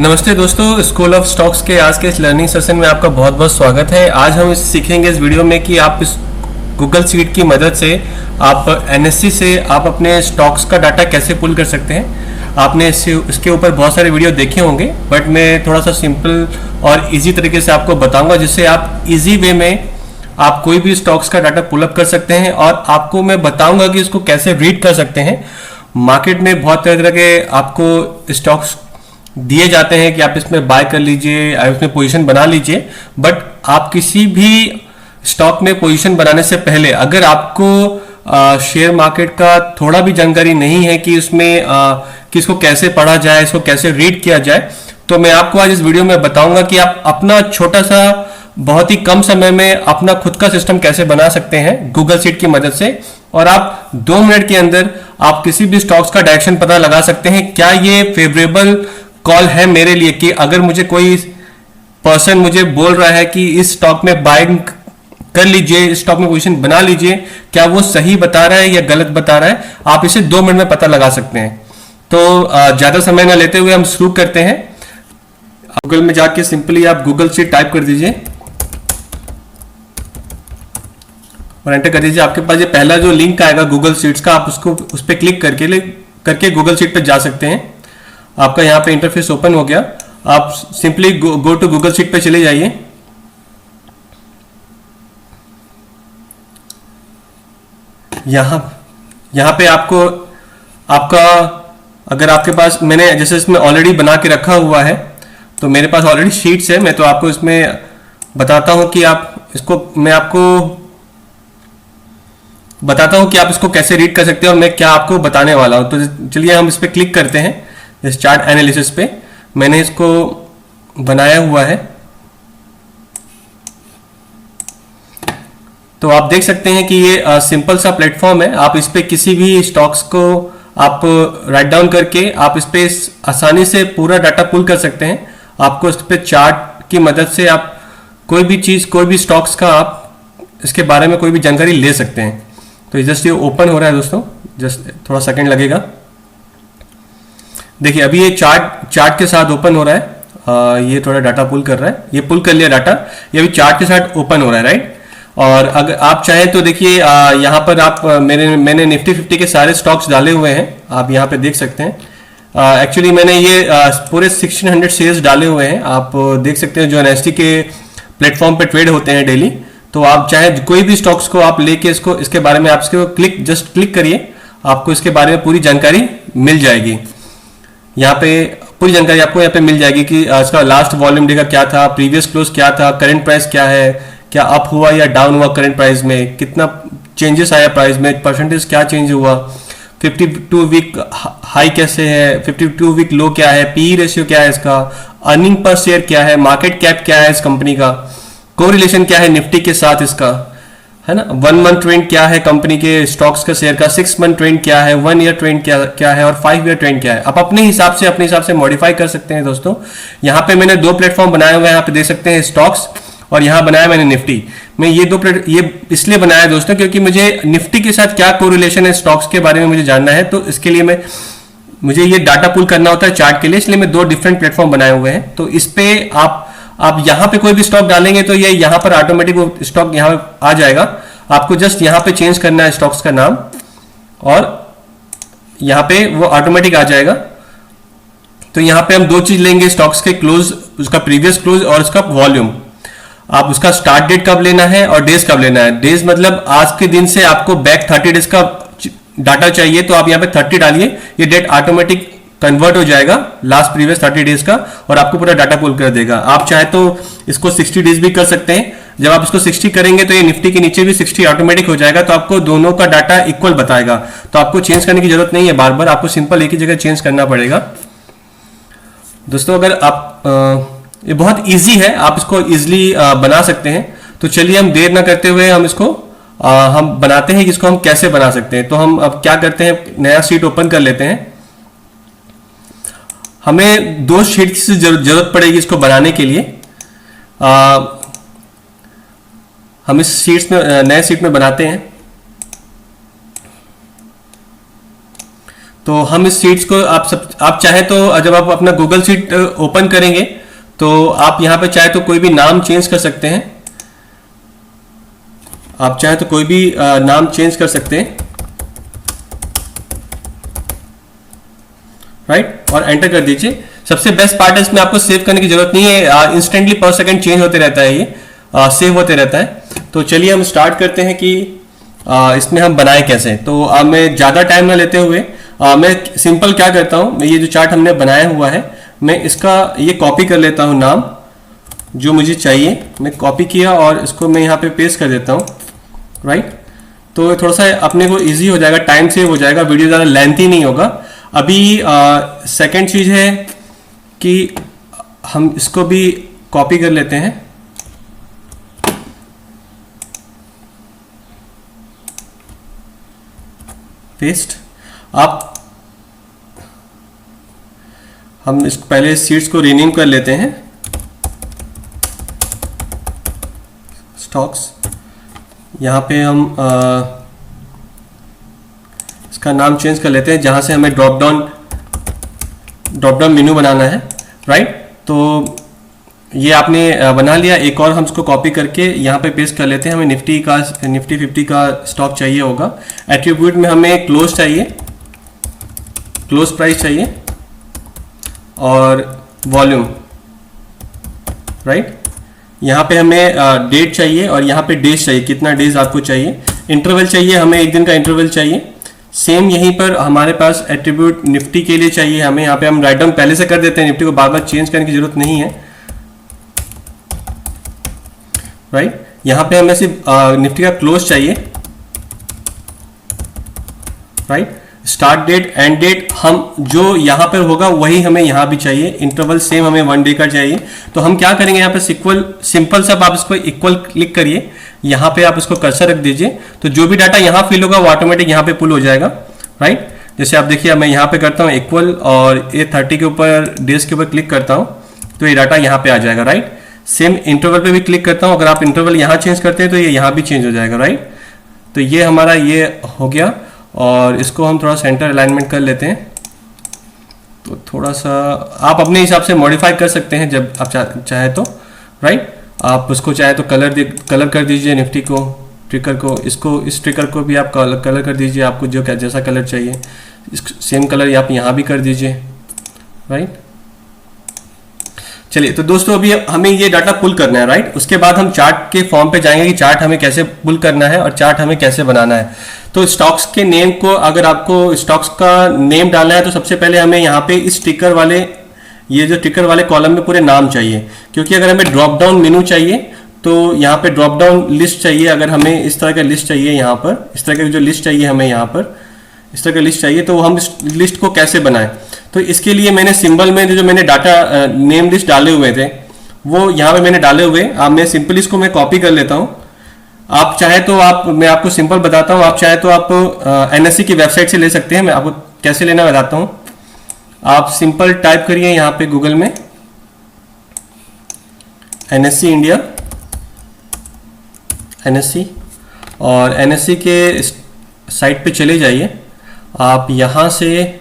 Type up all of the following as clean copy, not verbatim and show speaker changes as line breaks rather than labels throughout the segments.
नमस्ते दोस्तों, school of stocks के आज के इस लर्निंग सेशन में आपका बहुत बहुत स्वागत है। आज हम सीखेंगे इस वीडियो में कि आप इस गूगल शीट की मदद से आप एनएससी से आप अपने स्टॉक्स का डाटा कैसे पुल कर सकते हैं। आपने इसके ऊपर बहुत सारे वीडियो देखे होंगे, बट मैं थोड़ा सा सिंपल और इजी तरीके से आपको बताऊंगा, जिससे आप इजी वे में आप कोई भी स्टॉक्स का डाटा पुल अप कर सकते हैं। और आपको मैं बताऊंगा कि इसको कैसे रीड कर सकते हैं। मार्केट में बहुत तरह तरह के आपको स्टॉक्स दिए जाते हैं कि आप इसमें बाय कर लीजिए, आप इसमें पोजीशन बना लीजिए, बट आप किसी भी स्टॉक में पोजीशन बनाने से पहले अगर आपको शेयर मार्केट का थोड़ा भी जानकारी नहीं है कि उसमें कि इसको कैसे पढ़ा जाए, इसको कैसे रीड किया जाए, तो मैं आपको आज इस वीडियो में बताऊंगा कि आप अपना छोटा सा बहुत ही कम समय में अपना खुद का सिस्टम कैसे बना सकते हैं गूगल शीट की मदद से। और आप 2 मिनट के अंदर आप किसी भी स्टॉक्स का डायरेक्शन पता लगा सकते हैं। क्या ये फेवरेबल कॉल है मेरे लिए कि अगर मुझे कोई पर्सन मुझे बोल रहा है कि इस स्टॉक में बाइंग कर लीजिए, इस स्टॉक में पोजीशन बना लीजिए, क्या वो सही बता रहा है या गलत बता रहा है, आप इसे 2 मिनट में पता लगा सकते हैं। तो ज्यादा समय ना लेते हुए हम शुरू करते हैं। गूगल में जाके सिंपली आप गूगल शीट टाइप कर दीजिए और एंटर कर दीजिए। आपके पास ये पहला जो लिंक आएगा गूगल शीट्स का, आप उसको उस पर क्लिक करके गूगल शीट पे जा सकते हैं। आपका यहाँ पे इंटरफेस ओपन हो गया। आप simply go to Google sheet पे चले जाइए। यहाँ पे आपको आपका अगर आपके पास मैंने जैसे इसमें ऑलरेडी बना के रखा हुआ है, तो मेरे पास ऑलरेडी शीट्स है। मैं तो आपको इसमें बताता हूं कि आप इसको मैं आपको बताता हूं कि आप इसको कैसे रीड कर सकते हैं और मैं क्या आपको बताने वाला हूं। तो चलिए हम इस पर क्लिक करते हैं, इस चार्ट एनालिसिस पे। मैंने इसको बनाया हुआ है, तो आप देख सकते हैं कि ये सिंपल सा प्लेटफॉर्म है। आप इस पे किसी भी स्टॉक्स को आप राइट डाउन करके आप इस पे आसानी से पूरा डाटा पुल कर सकते हैं। आपको इस पे चार्ट की मदद से आप कोई भी चीज, कोई भी स्टॉक्स का आप इसके बारे में कोई भी जानकारी ले सकते हैं। तो जस्ट ये ओपन हो रहा है दोस्तों, जस्ट थोड़ा सेकंड लगेगा। देखिए अभी ये चार्ट के साथ ओपन हो रहा है। ये थोड़ा डाटा पुल कर रहा है, ये पुल कर लिया डाटा, ये अभी चार्ट के साथ ओपन हो रहा है, राइट। और अगर आप चाहें तो देखिए यहाँ पर आप मैंने निफ्टी 50 के सारे स्टॉक्स डाले हुए हैं, आप यहाँ पे देख सकते हैं। एक्चुअली मैंने ये पूरे 1600 शेयर्स डाले हुए हैं, आप देख सकते हैं, जो एनएसटी के प्लेटफॉर्म पे ट्रेड होते हैं डेली। तो आप चाहे कोई भी स्टॉक्स को आप लेके इसके बारे में आप इसको जस्ट क्लिक करिए, आपको इसके बारे में पूरी जानकारी मिल जाएगी। यहाँ पे पूरी जानकारी आपको यहाँ पे मिल जाएगी कि इसका लास्ट वॉल्यूम डे का क्या था, प्रीवियस क्लोज क्या था, करंट प्राइस क्या है, क्या अप हुआ या डाउन हुआ करंट प्राइस में, कितना चेंजेस आया प्राइस में, परसेंटेज क्या चेंज हुआ, 52 वीक हाई कैसे है, 52 वीक लो क्या है, पी रेशियो क्या है इसका, अर्निंग पर शेयर क्या है, मार्केट कैप क्या है इस कंपनी का, कोरिलेशन क्या है निफ्टी के साथ इसका, है ना, 1 मंथ ट्रेंड क्या है कंपनी के स्टॉक्स का शेयर का, 6 मंथ ट्रेंड क्या है, 1 ईयर ट्रेंड क्या है और 5 ईयर ट्रेंड क्या है। आप अपने हिसाब से मॉडिफाई कर सकते हैं दोस्तों। यहाँ पे मैंने 2 प्लेटफॉर्म बनाए हुए हैं, यहाँ पे देख सकते हैं स्टॉक्स, और यहाँ बनाया मैंने निफ्टी। मैं ये इसलिए बनाया दोस्तों क्योंकि मुझे निफ्टी के साथ क्या कोरिलेशन है स्टॉक्स के बारे में मुझे जानना है। तो इसके लिए मुझे ये डाटा पुल करना होता है चार्ट के लिए, इसलिए मैं 2 डिफरेंट प्लेटफॉर्म बनाए हुए हैं। तो इस पे आप यहाँ पे कोई भी स्टॉक डालेंगे तो ये यहाँ पर ऑटोमेटिक वो स्टॉक यहाँ आ जाएगा। आपको जस्ट यहाँ पे चेंज करना है स्टॉक्स का नाम और यहाँ पे वो ऑटोमेटिक आ जाएगा। तो यहाँ पे हम 2 चीज लेंगे, स्टॉक्स के क्लोज, उसका प्रीवियस क्लोज और उसका वॉल्यूम। आप उसका स्टार्ट डेट कब लेना है और डेज कब लेना है। डेज मतलब आज के दिन से आपको बैक 30 डेज का डाटा चाहिए, तो आप यहाँ पे 30 डालिए, ये डेट ऑटोमेटिक कन्वर्ट हो जाएगा लास्ट प्रीवियस 30 डेज का और आपको पूरा डाटा पुल कर देगा। आप चाहे तो इसको 60 डेज भी कर सकते हैं। जब आप इसको 60 करेंगे तो ये निफ्टी के नीचे भी 60 ऑटोमेटिक हो जाएगा, तो आपको दोनों का डाटा इक्वल बताएगा। तो आपको चेंज करने की जरूरत नहीं है बार बार, आपको सिंपल एक ही जगह चेंज करना पड़ेगा दोस्तों। अगर आप ये बहुत इजी है, आप इसको इजीली बना सकते हैं। तो चलिए हम देर ना करते हुए हम इसको हम बनाते हैं कि इसको हम कैसे बना सकते हैं। तो हम अब क्या करते हैं, नया शीट ओपन कर लेते हैं। हमें 2 शीट की जरूरत पड़ेगी इसको बनाने के लिए। हम इस शीट्स में नए शीट में बनाते हैं। तो हम इस शीट्स को आप चाहे तो जब आप अपना गूगल शीट ओपन करेंगे तो आप यहाँ पे चाहे तो कोई भी नाम चेंज कर सकते हैं। आप चाहे तो कोई भी नाम चेंज कर सकते हैं, राइट, और एंटर कर दीजिए। सबसे बेस्ट पार्ट है इसमें आपको सेव करने की जरूरत नहीं है, इंस्टेंटली पर सेकंड चेंज होते रहता है, ये सेव होते रहता है। तो चलिए हम स्टार्ट करते हैं कि इसमें हम बनाए कैसे। तो मैं ज़्यादा टाइम ना लेते हुए मैं सिंपल क्या करता हूँ, मैं ये जो चार्ट हमने बनाया हुआ है मैं इसका ये कॉपी कर लेता हूँ, नाम जो मुझे चाहिए मैं कॉपी किया और इसको मैं यहाँ पे पेस्ट कर देता हूँ, राइट। तो थोड़ा सा अपने को इजी हो जाएगा, टाइम सेव हो जाएगा, वीडियो ज़्यादा लेंथी नहीं होगा। अभी सेकंड चीज़ है कि हम इसको भी कॉपी कर लेते हैं, पेस्ट। हम इस पहले सीट्स को रीनेम कर लेते हैं, स्टॉक्स। यहाँ पे हम इसका नाम चेंज कर लेते हैं जहाँ से हमें ड्रॉप डाउन मेनू बनाना है, राइट। तो ये आपने बना लिया। एक और हम इसको कॉपी करके यहाँ पे पेस्ट कर लेते हैं। हमें निफ्टी 50 का स्टॉक चाहिए होगा। एट्रीब्यूट में हमें क्लोज चाहिए, क्लोज प्राइस चाहिए और वॉल्यूम, राइट। यहाँ पे हमें डेट चाहिए और यहाँ पे डेज चाहिए, कितना डेज आपको चाहिए। इंटरवल चाहिए, हमें एक दिन का इंटरवल चाहिए। सेम यहीं पर हमारे पास एट्रीब्यूट निफ्टी के लिए चाहिए हमें। यहाँ पे हम राइट डाउन पहले से कर देते हैं, निफ्टी को बार बार चेंज करने की जरूरत नहीं है, राइट। यहाँ पे हमें सिर्फ निफ्टी का क्लोज चाहिए, right. Start date, end date हम जो यहाँ पर होगा वही हमें यहाँ भी चाहिए। इंटरवल सेम हमें 1 डे का चाहिए। तो हम क्या करेंगे, यहाँ पे सिंपल सा आप इसको इक्वल क्लिक करिए, यहाँ पे आप इसको कर्सर रख दीजिए। तो जो भी डाटा यहाँ फिल होगा वो ऑटोमेटिक यहाँ पे पुल हो जाएगा, राइट। जैसे आप देखिए मैं यहाँ पे करता हूँ इक्वल और ये 30 के ऊपर डेज के ऊपर क्लिक करता हूँ तो ये डाटा यहाँ पे आ जाएगा, राइट। सेम इंटरवल पे भी क्लिक करता हूँ, अगर आप इंटरवल यहाँ चेंज करते हैं तो ये यहाँ भी चेंज हो जाएगा, राइट। तो ये हमारा ये हो गया और इसको हम थोड़ा सेंटर अलाइनमेंट कर लेते हैं। तो थोड़ा सा आप अपने हिसाब से मॉडिफाई कर सकते हैं जब आप चाहे तो, राइट। आप उसको चाहे तो कलर कर दीजिए, निफ्टी को, ट्रिकर को, इस ट्रिकर को भी आप कलर कर दीजिए, आपको जो जैसा कलर चाहिए। सेम कलर आप यहाँ भी कर दीजिए, राइट। चलिए तो दोस्तों अभी हमें ये डाटा पुल करना है, राइट। उसके बाद हम चार्ट के फॉर्म पे जाएंगे कि चार्ट हमें कैसे पुल करना है और चार्ट हमें कैसे बनाना है। तो स्टॉक्स के नेम को, अगर आपको स्टॉक्स का नेम डालना है तो सबसे पहले हमें यहाँ पे इस टिकर वाले, ये जो टिकर वाले कॉलम में पूरे नाम चाहिए, क्योंकि अगर हमें ड्रॉप डाउन मेनू चाहिए तो यहाँ पे ड्रॉप डाउन लिस्ट चाहिए। अगर हमें इस तरह का लिस्ट चाहिए, यहाँ पर इस तरह का जो लिस्ट चाहिए, हमें यहाँ पर इस तरह का लिस्ट चाहिए, तो हम इस लिस्ट को कैसे बनाएं। तो इसके लिए मैंने सिंबल में जो मैंने डाटा नेम लिस्ट डाले हुए थे वो यहाँ पे मैंने डाले हुए। अब मैं सिंपल इसको मैं कॉपी कर लेता हूँ। आप चाहे तो मैं आपको सिंपल बताता हूँ, आप चाहे तो आप NSE की वेबसाइट से ले सकते हैं। मैं आपको कैसे लेना बताता हूँ। आप सिंपल टाइप करिए यहाँ पे गूगल में NSE इंडिया, NSE, और NSE के साइट पे चले जाइए। आप यहाँ से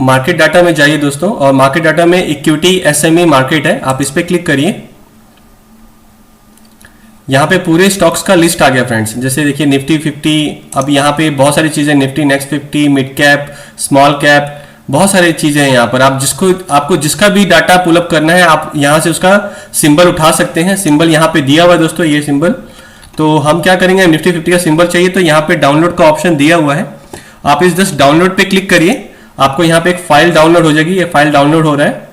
मार्केट डाटा में जाइए दोस्तों, और मार्केट डाटा में इक्विटी SME मार्केट है, आप इस पर क्लिक करिए। यहाँ पे पूरे स्टॉक्स का लिस्ट आ गया फ्रेंड्स। जैसे देखिए निफ्टी 50, अब यहाँ पे बहुत सारी चीज़ें, Nifty next 50, mid cap, small cap, बहुत सारी चीज़ें हैं यहाँ पर। आपको जिसका भी डाटा पुलअप करना है आप यहाँ से उसका सिंबल उठा सकते हैं। सिंबल यहाँ पे दिया हुआ है दोस्तों, ये सिंबल। तो हम क्या करेंगे, निफ्टी 50 का सिंबल चाहिए तो यहाँ पे डाउनलोड का ऑप्शन दिया हुआ है, आप इस जस्ट डाउनलोड पे क्लिक करिए। आपको यहाँ पे एक फाइल डाउनलोड हो जाएगी। ये फाइल डाउनलोड हो रहा है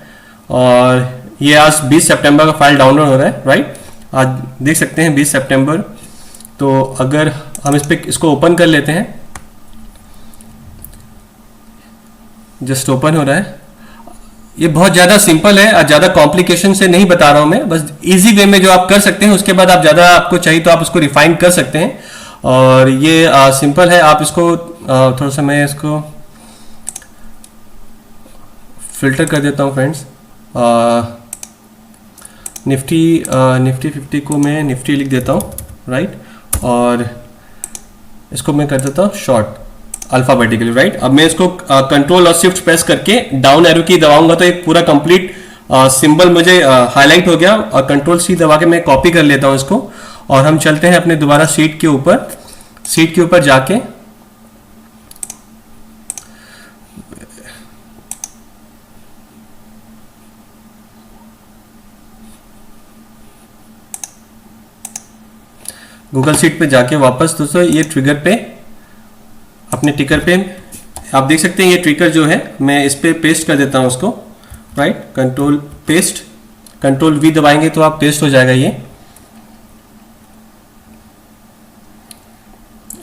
और ये आज 20 सितंबर का फाइल डाउनलोड हो रहा है, राइट। आज देख सकते हैं 20 सितंबर। तो अगर हम इसको ओपन कर लेते हैं, जस्ट ओपन हो रहा है। ये बहुत ज़्यादा सिंपल है, ज़्यादा कॉम्प्लिकेशन से नहीं बता रहा हूँ मैं, बस इजी वे में जो आप कर सकते हैं। उसके बाद आप ज़्यादा आपको चाहिए तो आप उसको रिफाइन कर सकते हैं। और ये सिंपल है। आप इसको थोड़ा सा, मैं इसको फिल्टर कर देता हूँ फ्रेंड्स। निफ्टी 50 को मैं निफ्टी लिख देता हूँ, राइट। और इसको मैं कर देता हूँ शॉर्ट। Alphabetically, right. अब मैं इसको कंट्रोल और शिफ्ट प्रेस करके डाउन एरो की दबाऊंगा तो एक पूरा कंप्लीट सिंबल मुझे हाईलाइट हो गया, और कंट्रोल सी दबा के मैं कॉपी कर लेता हूं इसको, और हम चलते हैं अपने दोबारा शीट के ऊपर जाके गूगल शीट पे जाके वापस दोस्तों ये ट्रिगर पे, अपने ट्रिगर पे आप देख सकते हैं ये ट्रिगर जो है मैं इस पे पेस्ट कर देता हूं उसको, right. Control paste, control we दबाएंगे तो आप पेस्ट हो जाएगा ये।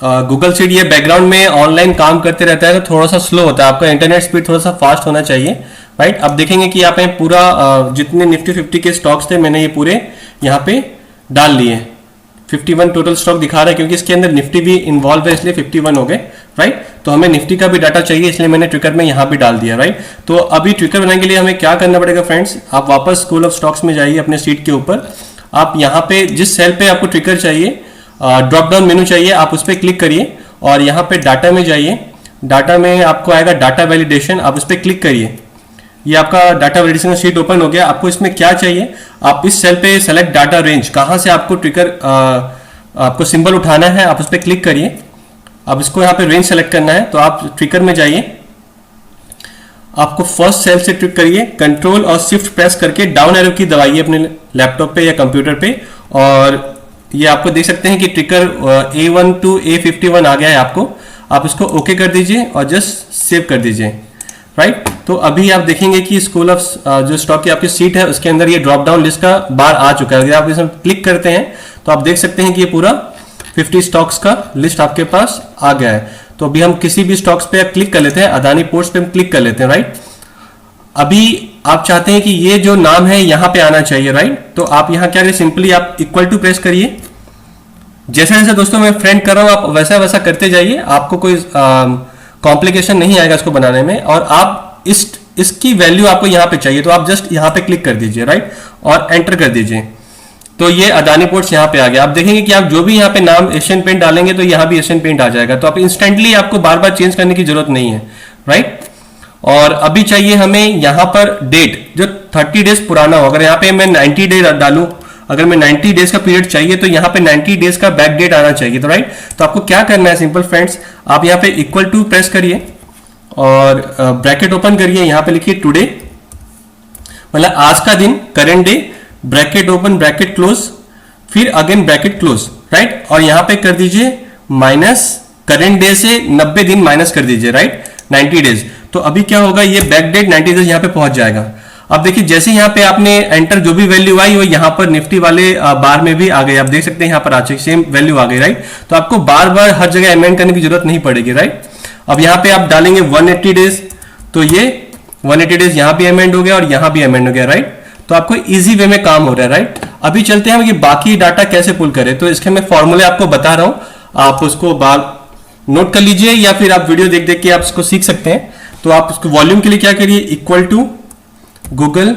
गूगल शीट ये बैकग्राउंड में ऑनलाइन काम करते रहता है तो थोड़ा सा स्लो होता है, आपका इंटरनेट स्पीड थोड़ा सा फास्ट होना चाहिए, राइट। अब देखेंगे कि यहाँ पे पूरा जितने निफ्टी 50 के स्टॉक्स थे मैंने ये पूरे यहाँ पे डाल लिए। 51 टोटल स्टॉक दिखा रहा है क्योंकि इसके अंदर निफ्टी भी इन्वॉल्व है, इसलिए 51 हो गए, राइट। तो हमें निफ्टी का भी डाटा चाहिए इसलिए मैंने ट्रिकर में यहाँ भी डाल दिया, राइट। तो अभी ट्रिकर बनाने के लिए हमें क्या करना पड़ेगा फ्रेंड्स, आप वापस स्कूल ऑफ स्टॉक्स में जाइए अपने शीट के ऊपर, आप यहाँ पे जिस सेल पे आपको ट्रिकर चाहिए, ड्रॉप डाउन मेनू चाहिए, आप उस पर क्लिक करिए और यहाँ पे डाटा में जाइए। डाटा में आपको आएगा डाटा वैलिडेशन, आप उस पर क्लिक करिए। ये आपका डाटा वैलिडेशन शीट ओपन हो गया। आपको इसमें क्या चाहिए, आप इस सेल पे सेलेक्ट डाटा रेंज, कहाँ से आपको ट्रिगर आपको सिंबल उठाना है आप उस पर क्लिक करिए। अब इसको यहाँ पे रेंज सेलेक्ट करना है तो आप ट्रिगर में जाइए, आपको फर्स्ट सेल से ट्रिक करिए, कंट्रोल और शिफ्ट प्रेस करके डाउन एरो की दबाइए अपने लैपटॉप पे या कंप्यूटर पे, और ये आपको देख सकते हैं कि ट्रिकर A1 to A51 आ गया है आपको। आप इसको ओके कर दीजिए और जस्ट सेव कर दीजिए, राइट। तो अभी आप देखेंगे कि स्कूल ऑफ जो स्टॉक की आपकी सीट है उसके अंदर ये ड्रॉप डाउन लिस्ट का बार आ चुका है। अगर आप इसमें क्लिक करते हैं तो आप देख सकते हैं कि ये पूरा 50 स्टॉक्स का लिस्ट आपके पास आ गया है। तो अभी हम किसी भी स्टॉक्स पे क्लिक कर लेते हैं, अदानी पोर्ट्स पे हम क्लिक कर लेते हैं, राइट। अभी आप चाहते हैं कि ये जो नाम है यहाँ पे आना चाहिए, राइट। तो आप यहाँ क्या करें, सिंपली आप इक्वल टू प्रेस करिए। जैसा जैसा दोस्तों मैं फ्रेंड कर रहा हूँ आप वैसा वैसा करते जाइए, आपको कोई कॉम्प्लिकेशन नहीं आएगा इसको बनाने में। और आप इसकी वैल्यू आपको यहाँ पे चाहिए तो आप जस्ट यहाँ पे क्लिक कर दीजिए, राइट, और एंटर कर दीजिए। तो ये अदानी पोर्ट्स यहाँ पे आ गया। आप देखेंगे कि आप जो भी यहाँ पे नाम एशियन पेंट डालेंगे तो यहाँ भी एशियन पेंट आ जाएगा। तो आप इंस्टेंटली आपको बार बार चेंज करने की जरूरत नहीं है, राइट। और अभी चाहिए हमें यहाँ पर डेट जो 30 डेज पुराना हो। अगर यहाँ पे मैं 90 डेज डालूं, अगर मैं 90 डेज का पीरियड चाहिए तो यहाँ पे 90 डेज का बैक डेट आना चाहिए, तो राइट। तो आपको क्या करना है, सिंपल फ्रेंड्स, आप यहाँ पे इक्वल टू प्रेस करिए और ब्रैकेट ओपन करिए, यहाँ पे लिखिए टुडे, मतलब आज का दिन, current day, bracket open bracket close, फिर अगेन ब्रैकेट क्लोज, राइट। और यहाँ पे कर दीजिए माइनस करेंट डे से 90 दिन माइनस कर दीजिए, राइट, 90 डेज। तो अभी क्या होगा, ये बैक डेट 90 डेज यहाँ पे पहुंच जाएगा। अब देखिए जैसे यहाँ पे आपने एंटर जो भी वैल्यू आई वो यहाँ पर निफ्टी वाले बार में भी आ गई। आप देख सकते हैं यहाँ पर आ चुकी सेम वैल्यू आ गई, राइट। तो आपको बार बार हर जगह अमेंड करने की जरूरत नहीं पड़ेगी, राइट। अब यहाँ पे आप डालेंगे 180 डेज, तो ये 180 डेज यहाँ भी अमेंड हो गया और यहाँ भी अमेंड हो गया, राइट। तो आपको इजी वे में काम हो रहा है, राइट। अभी चलते हैं कि बाकी डाटा कैसे पुल करें। तो इसके मैं फॉर्मूले आपको बता रहा हूँ, आप उसको बार नोट कर लीजिए या फिर आप वीडियो देख देख के आप इसको सीख सकते हैं। तो आप उसको वॉल्यूम के लिए क्या करिए, equal to Google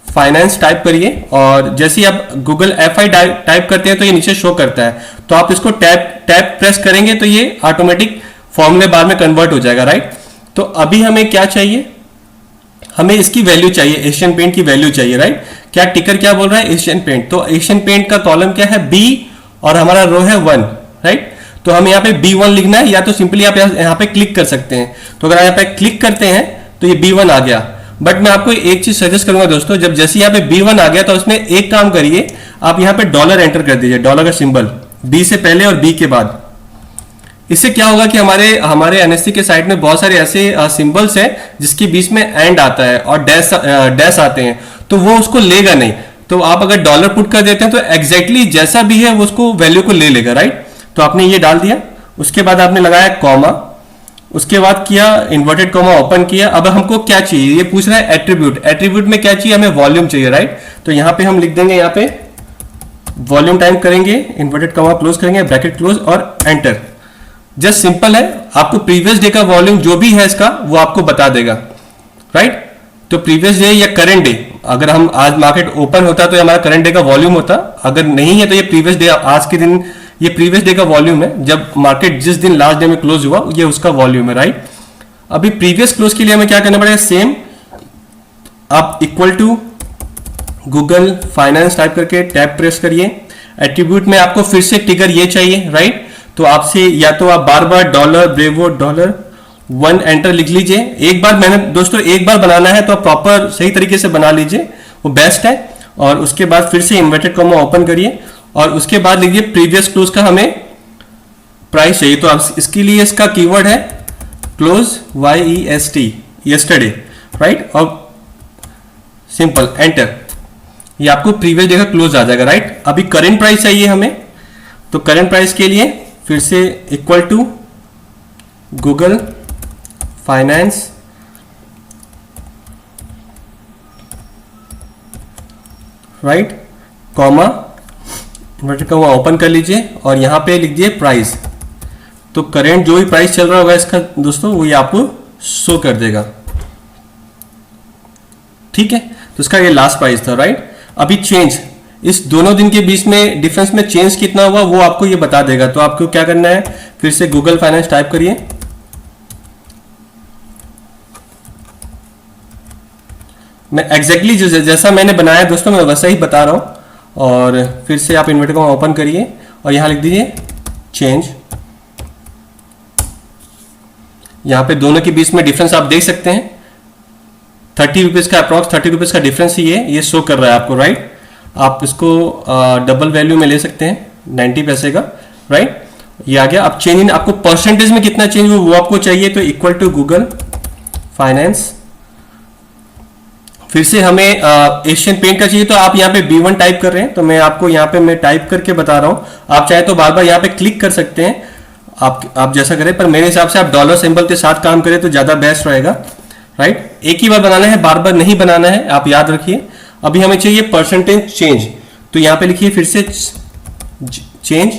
finance type करिए, और जैसे ही आप गूगल FI टाइप करते हैं तो ये नीचे शो करता है। तो आप इसको टैप प्रेस करेंगे तो ये ऑटोमेटिक फॉर्मूले बार में कन्वर्ट हो जाएगा, राइट। तो अभी हमें क्या चाहिए, हमें इसकी वैल्यू चाहिए, एशियन पेंट की वैल्यू चाहिए, राइट। क्या टिकर क्या बोल रहा है, एशियन पेंट। तो एशियन पेंट का कॉलम क्या है, B, और हमारा रो है 1, राइट। तो हमें यहाँ पे B1 लिखना है, या तो सिंपली आप यहाँ पे क्लिक कर सकते हैं। तो अगर यहाँ पे क्लिक करते हैं तो ये B1 आ गया। बट मैं आपको एक चीज सजेस्ट करूंगा दोस्तों, जब जैसे यहाँ पे B1 आ गया तो उसमें एक काम करिए, आप यहाँ पे डॉलर एंटर कर दीजिए, डॉलर का सिंबल B से पहले और B के बाद। इससे क्या होगा कि हमारे NSE के साइड में बहुत सारे ऐसे सिंबल्स हैं जिसके बीच में एंड आता है और डैश आते हैं, तो वो उसको लेगा नहीं। तो आप अगर डॉलर पुट कर देते हैं तो एग्जैक्टली जैसा भी है वो उसको वैल्यू को ले लेगा, राइट। तो आपने ये डाल दिया, उसके बाद आपने लगाया कॉमा, उसके बाद किया इन्वर्टेड कॉमा ओपन किया। अब हमको क्या चाहिए, ये पूछ रहा है एट्रीब्यूट। एट्रीब्यूट में क्या चाहिए, हमें वॉल्यूम चाहिए, राइट। तो यहाँ पे हम लिख देंगे, यहाँ पे वॉल्यूम टाइप करेंगे, इन्वर्टेड कॉमा क्लोज करेंगे, ब्रैकेट क्लोज और एंटर। जस्ट सिंपल है, आपको प्रीवियस डे का वॉल्यूम जो भी है इसका वो आपको बता देगा, राइट। तो प्रीवियस डे या करंट डे, अगर हम आज मार्केट ओपन होता तो हमारा करंट डे का वॉल्यूम होता, अगर नहीं है तो ये प्रीवियस डे आज के दिन ये प्रीवियस डे का वॉल्यूम है, जब मार्केट जिस दिन लास्ट डे में क्लोज हुआ ये उसका वॉल्यूम है, राइट। अभी प्रीवियस क्लोज के लिए हमें क्या करना पड़ेगा, सेम आप equal to Google finance type करके टैब प्रेस करिए। एट्रीब्यूट में आपको फिर से टिकर ये चाहिए, राइट। तो आपसे या तो आप बार बार डॉलर ब्रेवो $1 एंटर लिख लीजिए। एक बार मैंने दोस्तों एक बार बनाना है तो आप प्रॉपर सही तरीके से बना लीजिए, वो बेस्ट है। और उसके बाद फिर से इन्वर्टेड कॉमा ओपन करिए और उसके बाद लिखिए प्रीवियस क्लोज का हमें प्राइस चाहिए। तो आप इसके लिए इसका कीवर्ड है क्लोज YEST यस्टरडे, राइट। और सिंपल एंटर, ये आपको प्रीवियस डे का क्लोज आ जाएगा, राइट। अभी करंट प्राइस चाहिए हमें, तो करंट प्राइस के लिए फिर से equal to Google finance right comma inverted comma open कर लीजिए और यहां पे लिख दिए प्राइस। तो करंट जो भी प्राइस चल रहा होगा इसका दोस्तों वो ये आपको शो कर देगा, ठीक है। तो इसका ये लास्ट प्राइस था, राइट। अभी चेंज, इस दोनों दिन के बीच में डिफरेंस में चेंज कितना हुआ वो आपको ये बता देगा। तो आपको क्या करना है, फिर से गूगल फाइनेंस टाइप करिए, मैं एग्जैक्टली जैसा मैंने बनाया दोस्तों मैं वैसा ही बता रहा हूं। और फिर से आप इन्वर्टेड कॉमा ओपन करिए और यहां लिख दीजिए चेंज। यहां पे दोनों के बीच में डिफरेंस आप देख सकते हैं, 30 रुपीज का अप्रॉक्स 30 रुपीज का डिफरेंस ही है, ये शो कर रहा है आपको, राइट। आप इसको डबल वैल्यू में ले सकते हैं 90 पैसे का, राइट। ये आ गया। अब चेंज इन, आपको परसेंटेज में कितना चेंज हुआ वो आपको चाहिए, तो इक्वल टू गूगल फाइनेंस। फिर से हमें एशियन पेंट का चाहिए, तो आप यहाँ पे B1 टाइप कर रहे हैं, तो मैं आपको यहाँ पे मैं टाइप करके बता रहा हूं। आप चाहे तो बार बार यहाँ पे क्लिक कर सकते हैं, आप जैसा करें, पर मेरे हिसाब से आप डॉलर सिंबल के साथ काम करें तो ज्यादा बेस्ट रहेगा, राइट। एक ही बार बनाना है, बार बार नहीं बनाना है, आप याद रखिए। अभी हमें चाहिए परसेंटेज चेंज, तो यहां पे लिखिए फिर से चेंज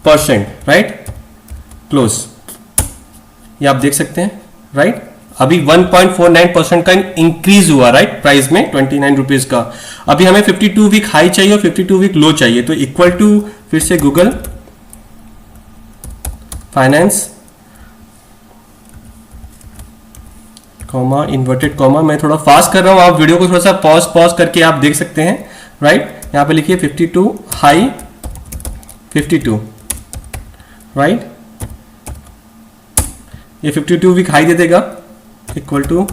परसेंट, राइट क्लोज, ये आप देख सकते हैं, राइट। अभी 1.49% का इंक्रीज हुआ, राइट, प्राइस में 29 रुपीज का। अभी हमें 52 वीक हाई चाहिए और 52 वीक लो चाहिए, तो इक्वल टू फिर से Google finance comma inverted comma, मैं थोड़ा फास्ट कर रहा हूं, आप वीडियो को थोड़ा सा पॉज करके आप देख सकते हैं, राइट। यहां पे लिखिए 52 हाई 52, राइट। ये 52 वीक हाई दे देगा, इक्वल टू,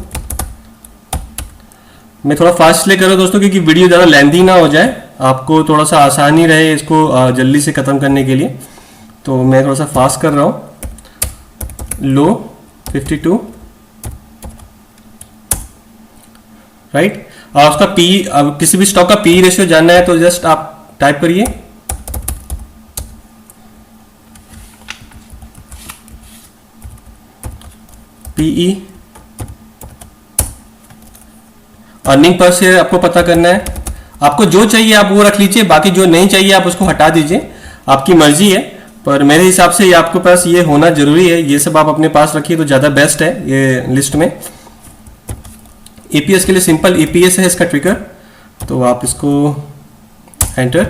मैं थोड़ा फास्ट इसलिए कर रहा हूं दोस्तों क्योंकि वीडियो ज़्यादा लेंथी ना हो जाए, आपको थोड़ा सा आसानी रहे इसको जल्दी से ख़त्म करने के लिए, तो मैं थोड़ा सा फास्ट कर रहा हूं। लो 52, राइट। और उसका पी, किसी भी स्टॉक का पी रेशियो जानना है तो जस्ट आप टाइप करिए पीई। अर्निंग पर शेयर आपको पता करना है, आपको जो चाहिए आप वो रख लीजिए, बाकी जो नहीं चाहिए आप उसको हटा दीजिए, आपकी मर्जी है। पर मेरे हिसाब से ये आपके पास ये होना जरूरी है, ये सब आप अपने पास रखिए तो ज़्यादा बेस्ट है ये लिस्ट में। ईपीएस के लिए सिंपल ईपीएस है इसका ट्रिगर, तो आप इसको एंटर।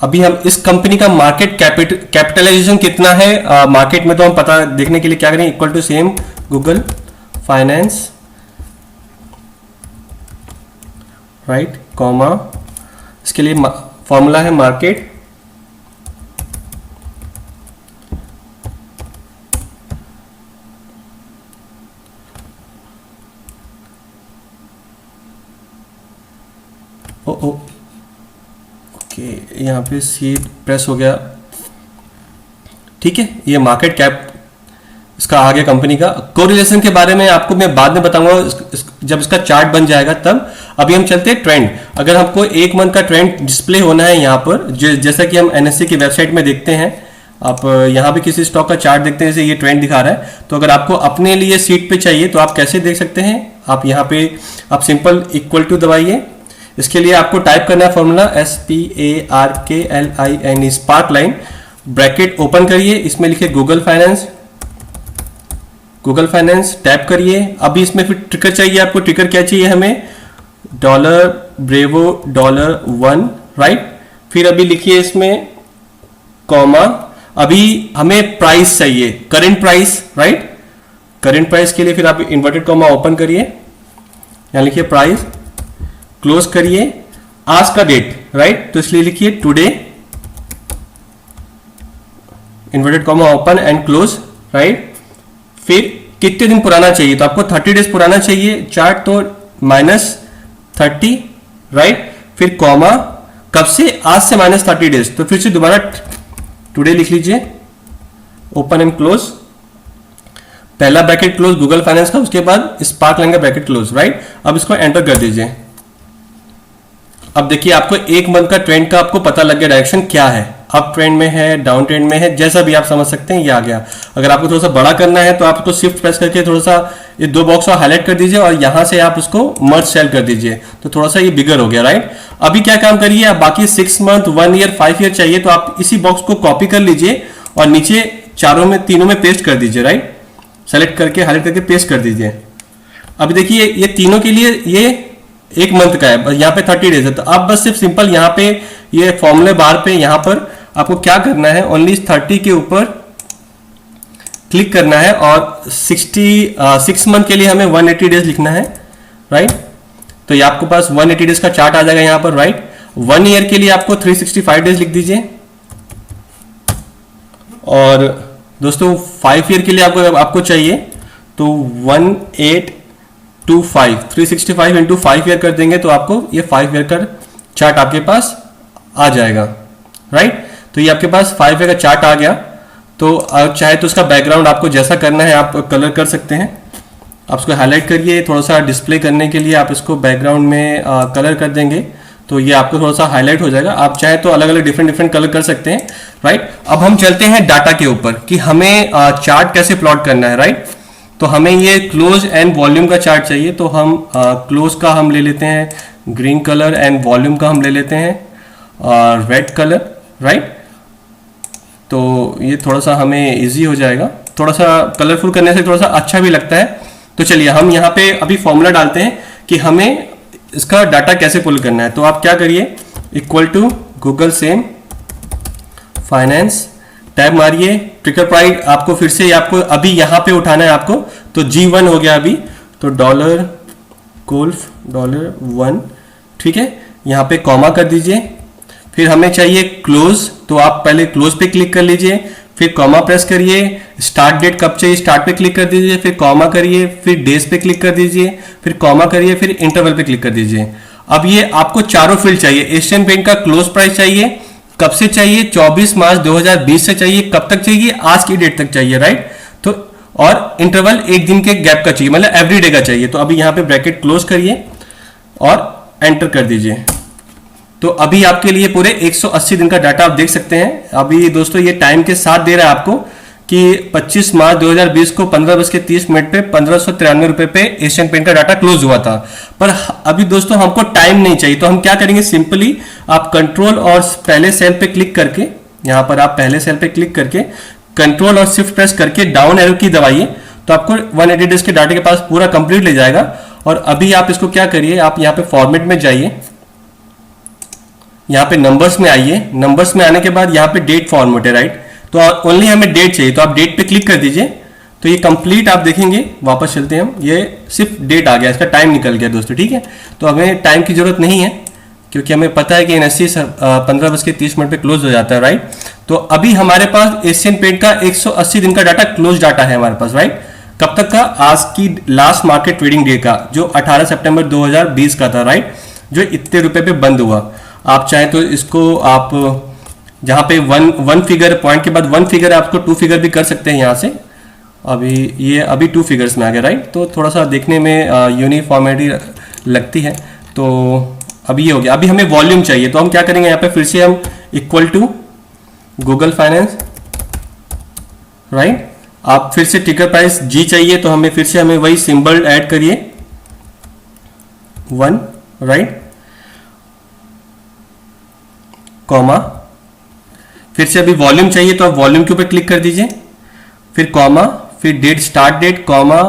अभी हम इस कंपनी का मार्केट कैपिटलाइजेशन कितना है मार्केट में, तो हम पता देखने के लिए क्या करें, equal to same Google finance, right comma, इसके लिए फॉर्मूला है मार्केट ओके, यहाँ पे सी प्रेस हो गया, ठीक है। ये मार्केट कैप इसका आ गया कंपनी का। कोरिलेशन के बारे में आपको मैं बाद में बताऊंगा जब इसका चार्ट बन जाएगा तब। अभी हम चलते हैं ट्रेंड। अगर हमको एक मंथ का ट्रेंड डिस्प्ले होना है यहाँ पर, जैसा कि हम एनएससी की वेबसाइट में देखते हैं, आप यहाँ पे किसी स्टॉक का चार्ट देखते हैं, जैसे ये ट्रेंड दिखा रहा है, तो अगर आपको अपने लिए सीट पे चाहिए तो आप कैसे देख सकते हैं, आप यहाँ पे आप सिंपल इक्वल टू दबाइए। इसके लिए आपको टाइप करना है formula SPARKLIN, spark line, bracket open करिए, इसमें लिखिए Google finance, Google finance tap करिए। अभी इसमें फिर ट्रिकर चाहिए आपको, ट्रिकर क्या चाहिए हमें, डॉलर ब्रेवो $1, राइट। फिर अभी लिखिए इसमें कॉमा, अभी हमें प्राइस चाहिए, current price, right. Current price के लिए फिर आप इन्वर्टेड कॉमा ओपन करिए, यहां लिखिए प्राइस, क्लोज करिए, आज का डेट, राइट, तो इसलिए लिखिए today, inverted comma open and close, right. फिर कितने दिन पुराना चाहिए, तो आपको 30 डेज पुराना चाहिए चार्ट, तो -30, राइट। फिर कॉमा, कब से, आज से -30 डेज, तो फिर से दोबारा टुडे लिख लीजिए, ओपन एंड क्लोज, पहला ब्रैकेट क्लोज गूगल फाइनेंस का, उसके बाद स्पार्क लाइन का ब्रैकेट क्लोज, राइट। अब इसको एंटर कर दीजिए। अब देखिए आपको एक मंथ का ट्रेंड का आपको पता लग गया डायरेक्शन क्या है, अप ट्रेंड में है, डाउन ट्रेंड में है, जैसा भी आप समझ सकते हैं ये आ गया। अगर आपको थोड़ा सा बड़ा करना है तो आप उसको शिफ्ट प्रेस करके थोड़ा सा ये दो बॉक्स को हाईलाइट कर दीजिए और यहां से आप उसको मर्ज सेल कर दीजिए, तो थोड़ा सा ये बिगर हो गया, राइट। अभी क्या काम करिए, आप बाकी 6 मंथ, 1 ईयर, 5 ईयर चाहिए तो आप इसी बॉक्स को कॉपी कर लीजिए और नीचे तीनों में पेस्ट कर दीजिए, राइट। सेलेक्ट करके हाईलाइट करके पेस्ट कर दीजिए। अभी देखिए ये तीनों के लिए ये एक मंथ का है, यहाँ पे 30 डेज है, तो आप बस सिर्फ सिंपल यहाँ पे ये फॉर्मूले बार पे यहाँ पर आपको क्या करना है, ओनली 30 के ऊपर क्लिक करना है और 6 मंथ के लिए हमें 180 डेज लिखना है, राइट। तो ये आपके पास 180 डेज का चार्ट आ जाएगा यहाँ पर, राइट। 1 ईयर के लिए आपको 365 डेज लिख दीजिए और दोस्तों 5 ईयर के लिए आपको चाहिए तो 1825 365 इंटू 5 ईयर कर देंगे तो आपको ये 5 ईयर का चार्ट आपके पास आ जाएगा, राइट। तो ये आपके पास 5 ईयर का चार्ट आ गया। तो आप चाहे तो उसका बैकग्राउंड आपको जैसा करना है आप कलर कर सकते हैं, आप उसको हाईलाइट करिए, थोड़ा सा डिस्प्ले करने के लिए आप इसको बैकग्राउंड में कलर कर देंगे तो ये आपको थोड़ा सा हाईलाइट हो जाएगा। आप चाहे तो अलग अलग डिफरेंट कलर कर सकते हैं, राइट। अब हम चलते हैं डाटा के ऊपर कि हमें चार्ट कैसे प्लॉट करना है, राइट। तो हमें ये क्लोज एंड वॉल्यूम का चार्ट चाहिए, तो हम क्लोज का हम ले लेते हैं ग्रीन कलर एंड वॉल्यूम का हम ले लेते हैं रेड कलर, राइट। तो ये थोड़ा सा हमें इजी हो जाएगा, थोड़ा सा कलरफुल करने से थोड़ा सा अच्छा भी लगता है। तो चलिए हम यहाँ पे अभी फॉर्मूला डालते हैं कि हमें इसका डाटा कैसे पुल करना है। तो आप क्या करिए, equal to Google same finance, tab मारिए, ट्रिगर प्राइस आपको फिर से आपको अभी यहाँ पे उठाना है आपको, तो G1 हो गया अभी, तो $1, ठीक है। यहाँ पे कॉमा कर दीजिए, फिर हमें चाहिए क्लोज, तो आप पहले क्लोज पे क्लिक कर लीजिए, फिर कॉमा प्रेस करिए, स्टार्ट डेट कब चाहिए स्टार्ट पे क्लिक कर दीजिए, फिर कॉमा करिए, फिर डेज पे क्लिक कर दीजिए, फिर कॉमा करिए, फिर इंटरवल पे क्लिक कर दीजिए। अब ये आपको चारों फील्ड चाहिए, एशियन पेंट का क्लोज प्राइस चाहिए, कब से चाहिए 24 मार्च 2020 से चाहिए, कब तक चाहिए आज की डेट तक चाहिए, राइट। तो और इंटरवल एक दिन के गैप का चाहिए, मतलब एवरी डे का चाहिए। तो अभी यहाँ पे ब्रैकेट क्लोज करिए और एंटर कर दीजिए। तो अभी आपके लिए पूरे 180 दिन का डाटा आप देख सकते हैं। अभी दोस्तों ये टाइम के साथ दे रहा है आपको कि 25 मार्च 2020 को 15:30 पे 1593 रुपए पे एशियन पेंट का डाटा क्लोज हुआ था। पर अभी दोस्तों हमको टाइम नहीं चाहिए, तो हम क्या करेंगे, सिंपली आप कंट्रोल और पहले सेल पे क्लिक करके, यहाँ पर आप पहले सेल पे क्लिक करके कंट्रोल और शिफ्ट प्रेस करके डाउन एरो की दबाइए, तो आपको 180 डेज के डाटा के पास पूरा कंप्लीट ले जाएगा। और अभी आप इसको क्या करिए, आप यहाँ पे फॉर्मेट में जाइए, यहाँ पे नंबर्स में आइए, नंबर्स में आने के बाद यहाँ पे डेट फॉर्मेट है, राइट। तो ओनली हमें डेट चाहिए, तो आप डेट पे क्लिक कर दीजिए, तो ये कंप्लीट आप देखेंगे। वापस चलते हैं हम, ये सिर्फ डेट आ गया, इसका टाइम निकल गया दोस्तों, ठीक है। तो हमें टाइम की जरूरत नहीं है क्योंकि हमें पता है कि NSE 15:30 पे क्लोज हो जाता है, राइट। तो अभी हमारे पास एशियन पेंट का 180 दिन का डाटा क्लोज डाटा है हमारे पास, राइट। कब तक का, आज की लास्ट मार्केट ट्रेडिंग डे का, जो 18 सितंबर 2020 का था, राइट, जो इतने रुपए पे बंद हुआ। आप चाहे तो इसको आप जहां पे वन फिगर पॉइंट के बाद 1 फिगर आपको 2 फिगर भी कर सकते हैं यहाँ से। अभी ये अभी 2 फिगर्स में आ गया, राइट। तो थोड़ा सा देखने में यूनिफॉर्मिटी लगती है। तो अभी ये हो गया। अभी हमें वॉल्यूम चाहिए, तो हम क्या करेंगे, यहाँ पे फिर से हम equal to Google finance, right. आप फिर से टिकर प्राइस G चाहिए, तो हमें फिर से हमें वही सिंबल ऐड करिए 1, राइट, कॉमा, फिर से अभी वॉल्यूम चाहिए तो आप वॉल्यूम के ऊपर क्लिक कर दीजिए, फिर कॉमा, फिर date start date, comma,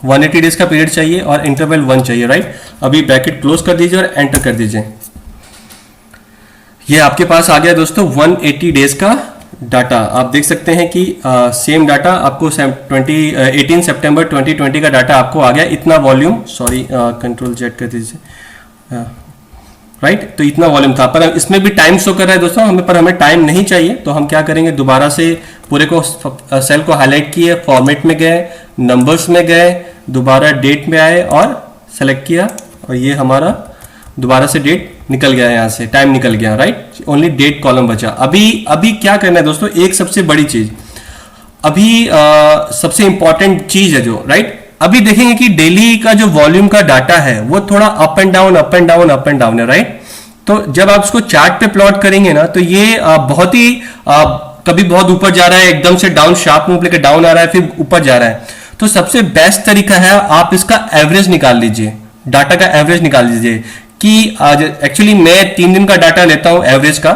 180 days का पीरियड चाहिए और इंटरवल 1 चाहिए, राइट। अभी ब्रैकेट क्लोज कर दीजिए और एंटर कर दीजिए। ये आपके पास आ गया दोस्तों 180 डेज का डाटा आप देख सकते हैं कि सेम डाटा आपको 18 सितंबर 2020 का डाटा आपको आ गया, इतना वॉल्यूम, सॉरी कंट्रोल जेड कर दीजिए, राइट। तो इतना वॉल्यूम था, पर इसमें भी टाइम शो कर रहा है दोस्तों हमें, पर हमें टाइम नहीं चाहिए, तो हम क्या करेंगे, दोबारा से पूरे को सेल को हाईलाइट किए, फॉर्मेट में गए, नंबर्स में गए, दोबारा डेट में आए और सेलेक्ट किया, और ये हमारा दोबारा से डेट निकल गया, यहाँ से टाइम निकल गया, राइट। ओनली डेट कॉलम बचा। अभी क्या करना है दोस्तों, एक सबसे बड़ी चीज, अभी सबसे इंपॉर्टेंट चीज है जो, राइट, अभी देखेंगे कि डेली का जो वॉल्यूम का डाटा है वो थोड़ा up and down up and down up and down है, राइट। तो जब आप इसको चार्ट पे प्लॉट करेंगे ना, तो ये बहुत ही कभी बहुत ऊपर जा रहा है, एकदम से डाउन शार्प मूव लेकर डाउन आ रहा है, फिर ऊपर जा रहा है। तो सबसे बेस्ट तरीका है आप इसका एवरेज निकाल लीजिए, डाटा का एवरेज निकाल लीजिए कि एक्चुअली मैं 3 दिन का डाटा लेता हूं एवरेज का,